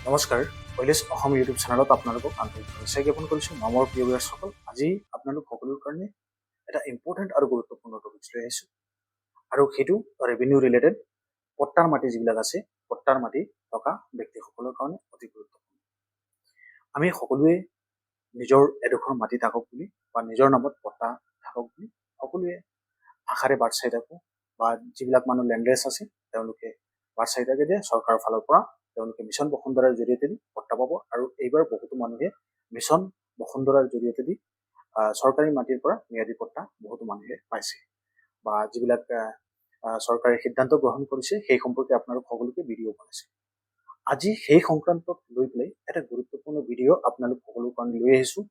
নমস্কাৰ, কৈলেশ অসম ইউটিউব চেনেলত আপোনালোকক আন্তৰিক জ্ঞাপন কৰিছোঁ। মোৰ প্ৰিয় ভিউৱাৰ্ছসকল, আজি আপোনালোক সকলোৰ কাৰণে এটা ইম্পৰ্টেণ্ট আৰু গুৰুত্বপূৰ্ণ টপিক লৈ আহিছোঁ, আৰু সেইটো ৰেভিনিউ ৰিলেটেড পট্টাৰ মাটি যিবিলাক আছে, পট্টাৰ মাটি থকা ব্যক্তিসকলৰ কাৰণে অতি গুৰুত্বপূৰ্ণ। আমি সকলোৱে নিজৰ এডোখৰ মাটি থাকক বুলি বা নিজৰ নামত পট্টা থাকক বুলি সকলোৱে আশাৰে বাট চাই থাকোঁ, বা যিবিলাক মানুহ লেণ্ডলেছ আছে তেওঁলোকে বাট চাই থাকে যে চৰকাৰৰ ফালৰ পৰা তেওঁলোকে মিছন বসুন্ধৰাৰ জৰিয়তে দি পট্টা পাব, আৰু এইবাৰ বহুতো মানুহে মিছন বসুন্ধৰাৰ জৰিয়তে দি চৰকাৰী মাটিৰ পৰা ম্যাদী পট্টা বহুতো মানুহে পাইছে, বা যিবিলাক চৰকাৰে সিদ্ধান্ত গ্ৰহণ কৰিছে সেই সম্পৰ্কে আপোনালোক সকলোকে ভিডিঅ' বনাইছে। আজি সেই সংক্ৰান্তক লৈ পেলাই এটা গুৰুত্বপূৰ্ণ ভিডিঅ' আপোনালোক সকলোৰ কাৰণে লৈ আহিছোঁ,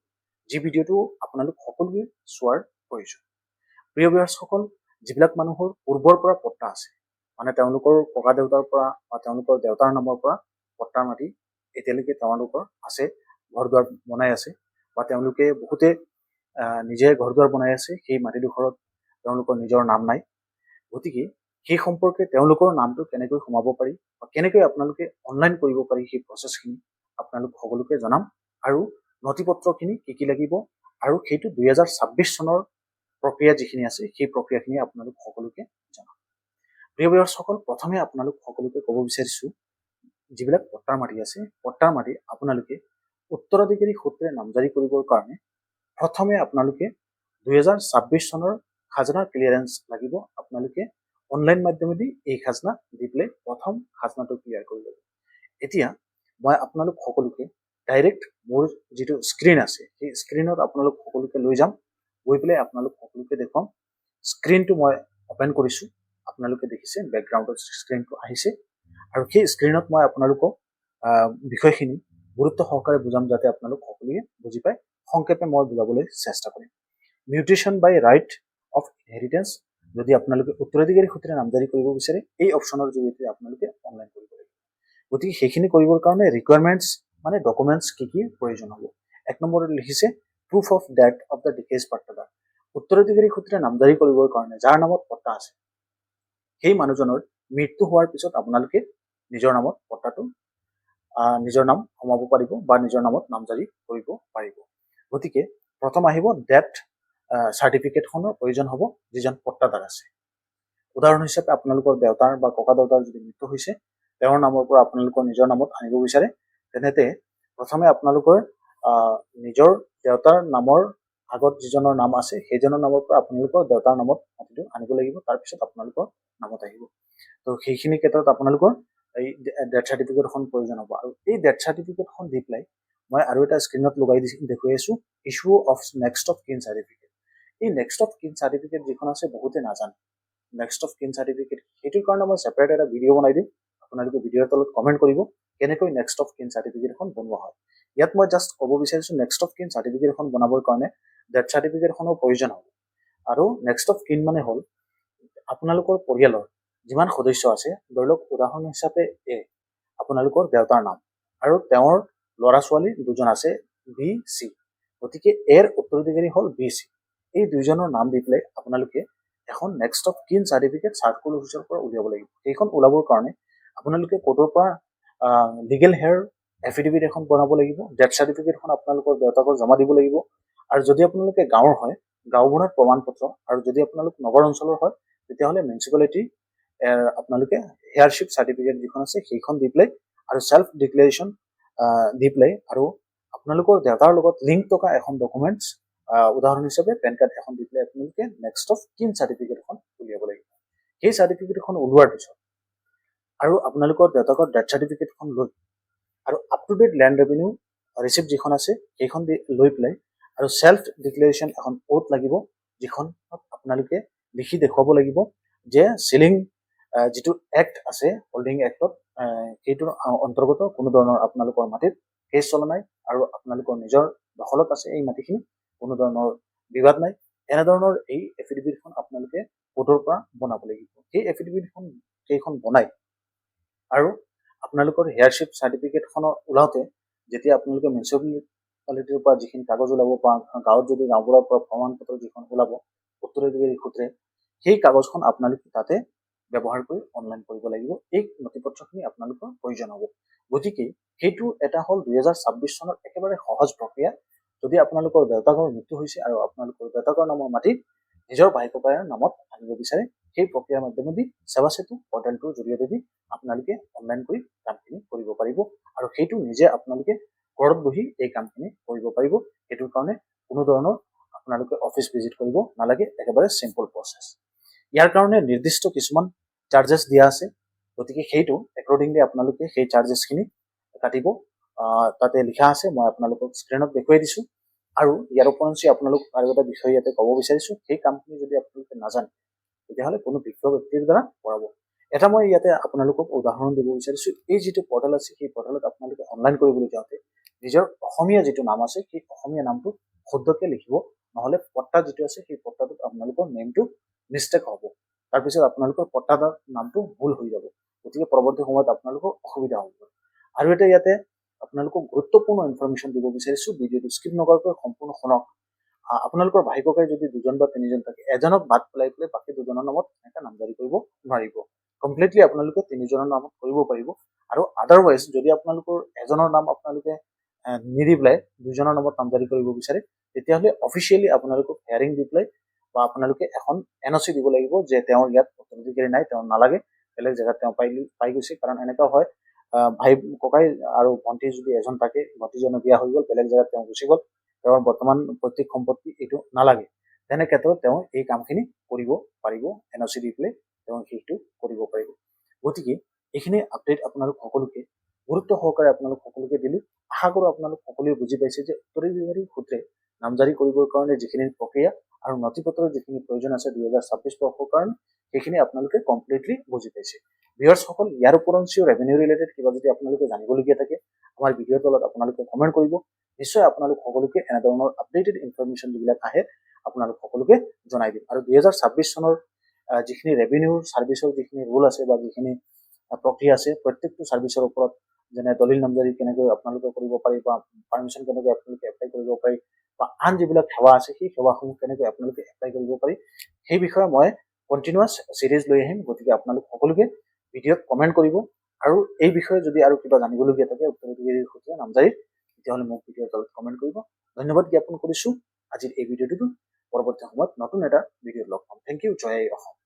যি ভিডিঅ'টো আপোনালোক সকলোৱে চোৱাৰ প্ৰয়োজন। প্ৰিয় ভিউৱাৰ্ছসকল, যিবিলাক মানুহৰ পূৰ্বৰ পৰা পট্টা আছে, মানে তেওঁলোকৰ ককা দেউতাৰ পৰা বা তেওঁলোকৰ দেউতাৰ নামৰ পৰা পট্টাৰ মাটি এতিয়ালৈকে তেওঁলোকৰ আছে, ঘৰ দুৱাৰ বনাই আছে, বা তেওঁলোকে বহুতে নিজে ঘৰ দুৱাৰ বনাই আছে, সেই মাটিডোখৰত তেওঁলোকৰ নিজৰ নাম নাই। গতিকে সেই সম্পৰ্কে তেওঁলোকৰ নামটো কেনেকৈ সোমাব পাৰি বা কেনেকৈ আপোনালোকে অনলাইন কৰিব পাৰি সেই প্ৰচেছখিনি আপোনালোক সকলোকে জনাম, আৰু নথি পত্ৰখিনি কি কি লাগিব, আৰু সেইটো 2026 চনৰ প্ৰক্ৰিয়া যিখিনি আছে সেই প্ৰক্ৰিয়াখিনি আপোনালোক সকলোকে জনাম। প্ৰিয় ভিউৱাৰ্ছসকল, প্ৰথমে আপোনালোক সকলোকে ক'ব বিচাৰিছোঁ, যিবিলাক পট্টাৰ মাটি আছে, পট্টাৰ মাটি আপোনালোকে উত্তৰাধিকাৰী সূত্ৰে নামজাৰি কৰিবৰ কাৰণে প্ৰথমে আপোনালোকে 2026 চনৰ খাজনা ক্লিয়াৰেন্স লাগিব। আপোনালোকে অনলাইন মাধ্যমেদি এই খাজনা দি পেলাই প্ৰথম খাজনাটো ক্লিয়াৰ কৰি ল'ব। এতিয়া মই আপোনালোক সকলোকে ডাইৰেক্ট মোৰ যিটো স্ক্ৰীন আছে সেই স্ক্ৰীনত আপোনালোক সকলোকে লৈ যাম, গৈ পেলাই আপোনালোক সকলোকে দেখুৱাম। স্ক্ৰীনটো মই অপেন কৰিছোঁ, আপোনালোকে দেখিছে বেকগ্ৰাউণ্ডত স্ক্ৰীনটো আহিছে, আৰু সেই স্ক্ৰীনত মই আপোনালোকক বিষয়খিনি গুৰুত্ব সহকাৰে বুজাম, যাতে আপোনালোক সকলোৱে বুজি পায়। সংক্ষেপে মই বুজাবলৈ চেষ্টা কৰিম। Mutation by right of inheritance যদি আপোনালোকে উত্তৰাধিকাৰী সূত্ৰে নামজাৰি কৰিব বিচাৰে, এই অপশ্যনৰ জৰিয়তে আপোনালোকে অনলাইন কৰিব লাগিব। গতিকে সেইখিনি কৰিবৰ কাৰণে ৰিকুৱাৰমেণ্টছ মানে ডকুমেণ্টছ কি কি প্ৰয়োজন হ'ব। 1 নম্বৰত লিখিছে proof of death of the ডিকেজ পাট্টাদাৰ। উত্তৰাধিকাৰী সূত্ৰে নামজাৰি কৰিবৰ কাৰণে যাৰ নামত পট্টা আছে, সেই মানুহজনৰ মৃত্যু হোৱাৰ পিছত আপোনালোকে নিজৰ নামত পট্টাটো নিজৰ নাম সোমাব পাৰিব বা নিজৰ নামত নামজাৰি কৰিব পাৰিব। গতিকে প্ৰথম আহিব ডেথ চাৰ্টিফিকেটখনৰ প্ৰয়োজন হ'ব যিজন পট্টাদাৰ আছে। উদাহৰণ হিচাপে আপোনালোকৰ দেউতাৰ বা ককা দেউতাৰ যদি মৃত্যু হৈছে, তেওঁৰ নামৰ পৰা আপোনালোকৰ নিজৰ নামত আনিব বিচাৰে, তেনেতে প্ৰথমে আপোনালোকৰ নিজৰ দেউতাৰ নামৰ আগত যিজনৰ নাম আছে সেইজনৰ নামৰ পৰা আপোনালোকৰ দেউতাৰ নামত মাটিটো আনিব লাগিব, তাৰপিছত আপোনালোকৰ নামত আহিব। তো সেইখিনি ক্ষেত্ৰত আপোনালোকৰ এই ডেথ চাৰ্টিফিকেটখন প্ৰয়োজন হ'ব। আৰু এই ডেথ চাৰ্টিফিকেটখন দি পেলাই মই আৰু এটা স্ক্ৰীনত লগাই দেখুৱাই আছোঁ, ইছ্যু অফ নেক্সট অফ কিন চাৰ্টিফিকেট। এই নেক্সট অফ কিন চাৰ্টিফিকেট যিখন আছে বহুতে নাজানে। নেক্সট অফ কিন চাৰ্টিফিকেট সেইটোৰ কাৰণে মই ছেপাৰেট এটা ভিডিঅ' বনাই দিম, আপোনালোকে ভিডিঅ'ৰ তলত কমেণ্ট কৰিব কেনেকৈ নেক্সট অফ কিন চাৰ্টিফিকেট এখন বনোৱা হয়। ইয়াত মই জাষ্ট ক'ব বিচাৰিছোঁ, নেক্সট অফ কিন চাৰ্টিফিকেট এখন বনাবৰ কাৰণে ডেথ চাৰ্টিফিকেটখনৰ প্ৰয়োজন হ'ব। আৰু নেক্সট অফ কিন মানে হ'ল আপোনালোকৰ পৰিয়ালৰ যিমান সদস্য আছে, ধৰি লওক উদাহৰণ হিচাপে আপোনালোকৰ দেউতাৰ নাম, আৰু তেওঁৰ ল'ৰা ছোৱালী দুজন আছে বি চি, গতিকে এৰ উত্তৰাধিকাৰী হ'ল বি চি। এই দুইজনৰ নাম দি পেলাই আপোনালোকে এখন নেক্সট অফ কিন চাৰ্টিফিকেট চাৰ্কল অফিচৰ পৰা উলিয়াব লাগিব। সেইখন ওলাবৰ কাৰণে আপোনালোকে ক'ৰ পৰা লিগেল হেয়াৰ এফিডেভিট এখন বনাব লাগিব, ডেথ চাৰ্টিফিকেটখন আপোনালোকৰ দেউতাকক জমা দিব লাগিব, আৰু যদি আপোনালোকে গাঁৱৰ হয় গাঁওবুঢ়াৰ প্ৰমাণ পত্ৰ, আৰু যদি আপোনালোক নগৰ অঞ্চলৰ হয় তেতিয়াহ'লে মিউনিচিপালিটি আপোনালোকে হেয়াৰশ্বিপ চাৰ্টিফিকেট যিখন আছে সেইখন দি পেলাই, আৰু চেল্ফ ডিক্লেৰেশ্যন দি পেলাই, আৰু আপোনালোকৰ দেউতাৰ লগত লিংক থকা এখন ডকুমেণ্টছ উদাহৰণ হিচাপে পেন কাৰ্ড এখন দি পেলাই আপোনালোকে নেক্সট অফ কিন চাৰ্টিফিকেট এখন উলিয়াব লাগিব। সেই চাৰ্টিফিকেট এখন ওলোৱাৰ পিছত আৰু আপোনালোকৰ দেউতাকৰ ডেথ চাৰ্টিফিকেটখন লৈ, আৰু up to date land revenue receipt যিখন আছে সেইখন লৈ পেলাই, আৰু চেল্ফ ডিক্লেৰেশ্যন এখন অ'থ লাগিব, যিখন আপোনালোকে লিখি দেখুৱাব লাগিব যে চিলিং যিটো এক্ট আছে হোল্ডিং এক্টত, সেইটোৰ অন্তৰ্গত কোনো ধৰণৰ আপোনালোকৰ মাটিত কেছ চলা নাই, আৰু আপোনালোকৰ নিজৰ দখলত আছে এই মাটিখিনি, কোনো ধৰণৰ বিবাদ নাই। এনেধৰণৰ এই এফিডেভিটখন আপোনালোকে কোৰ্টৰ পৰা বনাব লাগিব। সেই এফিডেভিটখন সেইখন বনাই, আৰু আপোনালোকৰ হেয়াৰশ্বিপ চাৰ্টিফিকেটখনৰ ওলাওঁতে যেতিয়া আপোনালোকে মিউনিচিপালিটিৰ পৰা যিখিনি কাগজ ওলাব, বা গাঁৱত যদি গাঁওবুঢ়াৰ পৰা প্ৰমাণ পত্ৰ যিখন ওলাব উত্তৰাধিকাৰী সূত্ৰে, সেই কাগজখন আপোনালোকে তাতে ব্যৱহাৰ কৰি অনলাইন কৰিব লাগিব। এই নথি পত্ৰখিনি আপোনালোকৰ প্ৰয়োজন হ'ব। গতিকে সেইটো এটা হ'ল 2026 চনৰ একেবাৰে সহজ প্ৰক্ৰিয়া। যদি আপোনালোকৰ দেউতাকৰ মৃত্যু হৈছে আৰু আপোনালোকৰ দেউতাকৰ নামৰ মাটি নিজৰ ভাই ককাইৰ নামত আনিব বিচাৰে, সেই প্ৰক্ৰিয়াৰ মাধ্যমেদি সেৱা সেতু পৰ্টেলটোৰ জৰিয়তে আপোনালোকে অনলাইন কৰি কামখিনি কৰিব পাৰিব আৰু সেইটো নিজে আপোনালোকে ঘৰত বহি এই কামখিনি কৰিব পাৰিব। সেইটোৰ কাৰণে কোনো ধৰণৰ আপোনালোকে অফিচ ভিজিট কৰিব নালাগে, একেবাৰে চিম্পল প্ৰচেছ। ইয়াৰ কাৰণে নিৰ্দিষ্ট কিছুমান চাৰ্জেছ দিয়া আছে, গতিকে সেইটো একৰ্ডিংলি আপোনালোকে সেই চাৰ্জেছখিনি কাটিব। তাতে লিখা আছে, মই আপোনালোকক স্ক্ৰীণত দেখুৱাই দিছো। আৰু ইয়াৰ উপৰঞ্চি আপোনালোক আৰু এটা বিষয় ইয়াতে ক'ব বিচাৰিছো, সেই কামখিনি যদি আপোনালোকে নাজানে তেতিয়াহ'লে কোনো বিজ্ঞ ব্যক্তিৰ দ্বাৰা কৰাব। এটা মই ইয়াতে আপোনালোকক উদাহৰণ দিব বিচাৰিছো, এই যিটো পৰ্টেল আছে সেই পৰ্টেলত আপোনালোকে অনলাইন কৰিবলৈ যাওঁতে নিজৰ অসমীয়া যিটো নাম আছে সেই অসমীয়া নামটো শুদ্ধকৈ লিখিব, নহ'লে পট্টা যিটো আছে সেই পট্টাটোত আপোনালোকৰ নেমটো মিষ্টেক হ'ব। তাৰপিছত আপোনালোকৰ পট্টাৰ নামটো ভুল হৈ যাব, গতিকে পৰৱৰ্তী সময়ত আপোনালোকৰ অসুবিধা হ'ব। আৰু এটা ইয়াতে আপোনালোকক গুৰুত্বপূৰ্ণ ইনফৰমেশ্যন দিব বিচাৰিছো, ভিডিঅ'টো স্কিপ নকৰাকৈ সম্পূৰ্ণ শুনক। আপোনালোকৰ ভাই ককাই যদি 2জন বা 3জন থাকে, এজনক বাদ পেলাই বাকী 2জনৰ নামত এনেকৈ নামজাৰি কৰিব নোৱাৰিব। কমপ্লিটলি আপোনালোকে 3জনৰ নামত কৰিব পাৰিব। আৰু আদাৰৱাইজ যদি আপোনালোকৰ এজনৰ নাম আপোনালোকে নিদি পেলাই 2জনৰ নামত নামজাৰি কৰিব বিচাৰে, তেতিয়াহ'লে অফিচিয়েলি আপোনালোকক হেয়াৰিং দি পেলাই বা আপোনালোকে এখন NOC দিব লাগিব যে তেওঁৰ ইয়াত উত্তৰাধিকাৰী নাই, তেওঁ নালাগে, বেলেগ জেগাত তেওঁ পাই গৈছে। কাৰণ এনেকুৱা হয়, ভাই ককাই আৰু ভণ্টি যদি এজন থাকে, ভণ্টিজনৰ বিয়া হৈ গ'ল, বেলেগ জেগাত তেওঁ গুচি গ'ল, তেওঁৰ বৰ্তমান পৈতৃক সম্পত্তি এইটো নালাগে, তেনে ক্ষেত্ৰত তেওঁ এই কামখিনি কৰিব পাৰিব, NOC দি পেলাই তেওঁ সেইটো কৰিব পাৰিব। গতিকে এইখিনি আপডেট আপোনালোক সকলোকে গুৰুত্ব সহকাৰে আপোনালোক সকলোকে দিলো। আশা কৰোঁ আপোনালোক সকলোৱে বুজি পাইছে যে উত্তৰাধিকাৰী সূত্ৰে নামজাৰি কৰিবৰ কাৰণে যিখিনি প্ৰক্ৰিয়া আৰু নথি পত্ৰৰ যিখিনি প্ৰয়োজন আছে 2026 বৰ্ষৰ কাৰণে, সেইখিনি আপোনালোকে কমপ্লিটলি বুজি পাইছে। ভিউৱাৰ্ছসকল, ইয়াৰ উপৰঞ্চিও ৰেভিনিউ ৰিলেটেড কিবা যদি আপোনালোকে জানিবলগীয়া থাকে, আমাৰ ভিডিঅ'ৰ তলত আপোনালোকে কমেণ্ট কৰিব। নিশ্চয় আপোনালোক সকলোকে এনেধৰণৰ আপডেটেড ইনফৰমেশ্যন যিবিলাক আহে আপোনালোক সকলোকে জনাই দিম। আৰু 2026 চনৰ যিখিনি ৰেভিনিউ ছাৰ্ভিচৰ যিখিনি ৰুল আছে বা যিখিনি প্ৰক্ৰিয়া আছে, প্ৰত্যেকটো ছাৰ্ভিচৰ ওপৰত, যেনে দলিল নামজাৰি কেনেকৈ আপোনালোকে কৰিব পাৰি বা পাৰ্মিশ্যন কেনেকৈ আপোনালোকে এপ্লাই কৰিব পাৰি বা আন যিবিলাক সেৱা আছে সেই সেৱাসমূহ কেনেকৈ আপোনালোকে এপ্লাই কৰিব পাৰি, সেই বিষয়ে মই কণ্টিনিউৱাছ চিৰিজ লৈ আহিম। গতিকে আপোনালোক সকলোকে ভিডিঅ'ত কমেণ্ট কৰিব। আৰু এই বিষয়ে যদি আৰু কিবা জানিবলগীয়া থাকে উত্তৰাধিকাৰীৰ সূত্ৰে নামজাৰিৰ, তেতিয়াহ'লে মোক ভিডিঅ'ৰ তলত কমেণ্ট কৰিব। ধন্যবাদ জ্ঞাপন কৰিছো। আজিৰ এই ভিডিঅ'টো পৰৱৰ্তী সময়ত নতুন এটা ভিডিঅ'ত লগ পাম। Thank you. জয় অসম।